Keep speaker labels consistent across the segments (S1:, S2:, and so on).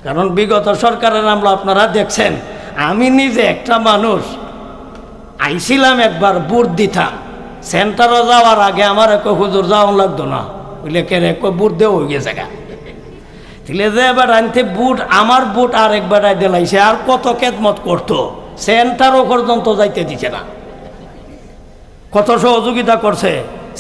S1: কারণ বিগত সরকারের আমলা আপনারা দেখছেন, আমি নিজে একটা মানুষ আইছিলাম একবার বুট দিতাম, সেন্টারে যাওয়ার আগে আমার এক হুজুর যাওয়া লাগতো না, বুঝলে কে রে বুট দেও হয়ে গেছে গা। তাহলে যে এবার আনতে বুট, আমার বুট আর একবার দিলাইছে, আর কত খেদমত করতো, সেন্টারও পর্যন্ত যাইতে দিছে না, কত সহযোগিতা করছে,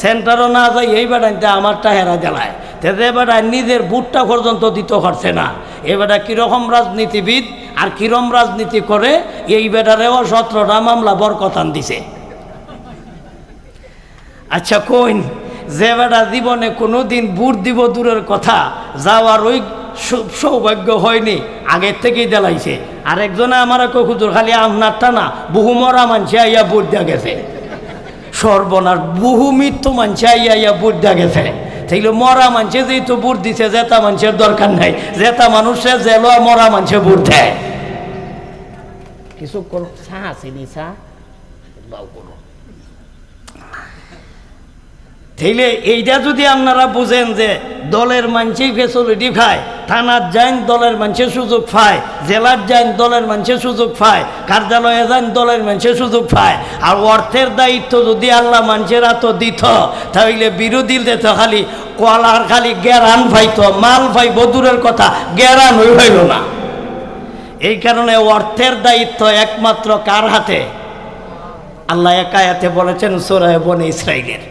S1: সেন্টারও না যাই এই বেড়াইতে আমারটা হেরা দেলায়, তাদের বেড়ায় নিজের বুটটা পর্যন্ত দিতে পারছে না। এ বেটা কীরকম রাজনীতিবিদ আর কিরম রাজনীতি করে, এই বেটারেও 17টা মামলা বরকতান দিছে। আচ্ছা কইন, যে বেটা জীবনে কোনো দিন বুট দিব দূরের কথা, যাওয়ার ওই সৌভাগ্য হয়নি, আগের থেকেই দেলাইছে। আরেকজনে আমার হুজুর খালি আপনারটা না, বহু মরা মানছে আইয়া বুট দেওয়া গেছে, সর্বনাশ, বহু মৃত্যু মানছে আইয়া বুট দেওয়া গেছে। তাইলে মরা মানছে যেহেতু বুট দিছে, জেতা মানুষের দরকার নাই, জেতা মানুষের জেলো মরা মানছে বুট দেয়। কিছু করো চা আসেনি, চা দাও করো। তাইলে এইটা যদি আপনারা বুঝেন যে দলের মানুষই ফেসিলিটি খায়, থানার যান দলের মানুষের সুযোগ পায়, জেলার যান দলের মানুষের সুযোগ পায়, কার্যালয়ে যান দলের মানুষের সুযোগ পায়, আর অর্থের দায়িত্ব যদি আল্লাহ মানুষের এত দিত, তাহলে বিরোধী দিত খালি কলার খালি গেরান পাইতো, মাল পাইব দূরের কথা, গেরান হইল না। এই কারণে অর্থের দায়িত্ব একমাত্র কার হাতে? আল্লাহ এক আয়াতে বলেছেন সূরা বনী ইসরাঈলের,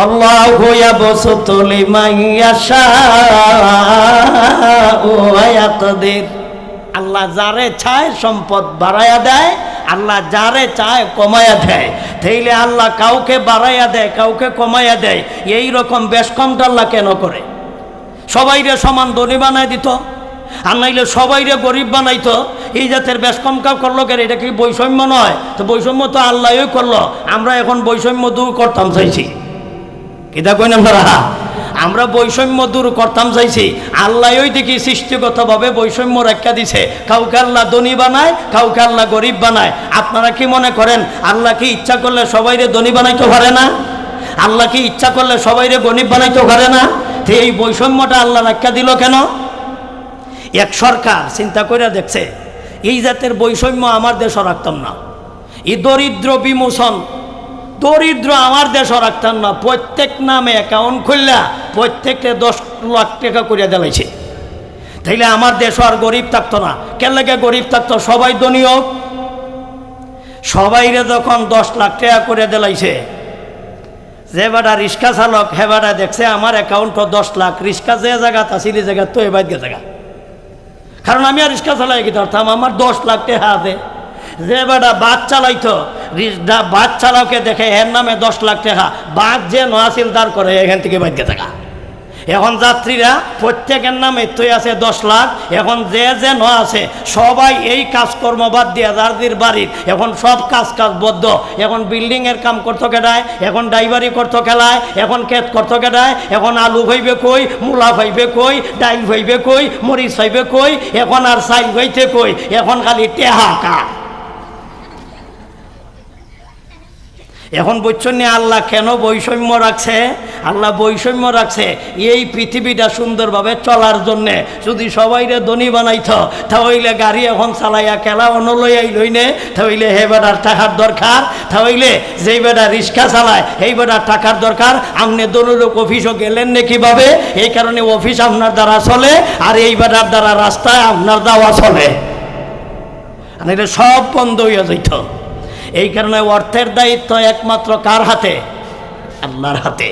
S1: আল্লাহু ইয়াবসুতু লিমান ইয়াশাউ ওয়া ইয়াকদির। আল্লাহ যারে চায় সম্পদ বাড়ায়া দেয়, আল্লাহ যারে চায় কমায়া দেয়। তাইলে আল্লাহ কাউকে বাড়াইয়া দেয়, কাউকে কমাইয়া দেয়, এই রকম বেশ কমটা আল্লাহ কেন করে? সবাইরে সমান ধনী বানায় দিত, আর নাইলে সবাইরে গরিব বানাইতো। এই জাতের বেশ কম কাজ করলো কেন? এটা কি বৈষম্য নয়? তো বৈষম্য তো আল্লাহই করলো, আমরা এখন বৈষম্য দূর করতাম চাইছি। এটা কই না আমরা বৈষম্য দূর করতাম চাইছি, আল্লাহই দেখি সৃষ্টিগতভাবে বৈষম্য রেখা দিছে। কাউকে আল্লাহ ধনী বানায়, কাউকে আল্লাহ গরিব বানায়। আপনারা কি মনে করেন আল্লাহ কি ইচ্ছা করলে সবাইরে ধনী বানাইতে পারে না? আল্লাহ কি ইচ্ছা করলে সবাইরে গরিব বানাইতে পারে না? তো এই বৈষম্যটা আল্লাহ রেখা দিল কেন? এক সরকার চিন্তা করে দেখছে এই জাতের বৈষম্য আমার দেশও রাখতাম না, এই দরিদ্র বিমোচন, দরিদ্র আমার দেশও রাখতাম না। প্রত্যেক নামে অ্যাকাউন্ট খুললা প্রত্যেককে 10 লাখ টাকা করিয়া দিলাইছে। তাইলে আমার দেশও আর গরিব থাকতো না। কেন লাগে গরিব থাকতো? সবাই ধনী হোক। সবাইরে যখন 10 লাখ টাকা করে দিলাইছে, যে বেটা রিক্সা চালক হে বেটা দেখছে আমার অ্যাকাউন্টও 10 লাখ, রিক্সা যে জায়গা আসিল এই জায়গা তো এবার গে জায়গা, কারণ আমি আর রিক্সা চালাই কি ধরতাম, আমার 10 লাখ টাকা আছে। যে বেটা বাস চালাইতো, বাস চালাওকে দেখে এর নামে 10 লাখ টাকা, বাস যে নয়াসিল দাঁড় করে এখান থেকে বাইকে থাকা। এখন যাত্রীরা প্রত্যেকের নামে তুই আছে 10 লাখ। এখন যে ন আছে সবাই এই কাজকর্ম বাদ দিয়ে যার বাড়ির এখন সব কাজ বদ্ধ। এখন বিল্ডিংয়ের কাম করতো কেডায়, এখন ড্রাইভারি করতো খেলায়, এখন ক্ষেত করতো কেডায়, এখন আলু ভাইবে কই, মূলা ভাইবে কই, ডাইল ভাইবে কই, মরিচ ভাইবে কই, এখন আর চাইল ভাইতে কই, এখন খালি টেহা কা। এখন বুঝছেন না আল্লাহ কেন বৈষম্য রাখছে? আল্লাহ বৈষম্য রাখছে এই পৃথিবীটা সুন্দরভাবে চলার জন্যে। যদি সবাইরে ধনী বানাইত তাহলে গাড়ি এখন চালাইয়া খেলা অনলইয়াই লইনে, তাহলে হে বেটার টাকার দরকার, তাহলে যেই বেটা রিক্সা চালায় এই বেটার টাকার দরকার। আপনি দনুলোক অফিসও গেলেন না কিভাবে? এই কারণে অফিস আপনার দ্বারা চলে, আর এই বেটার দ্বারা রাস্তায় আপনার যাওয়া চলে, এটা সব বন্ধ হইয়া যাইত। এই কারণে অর্থের দায়িত্ব একমাত্র কার হাতে? আল্লাহর হাতে।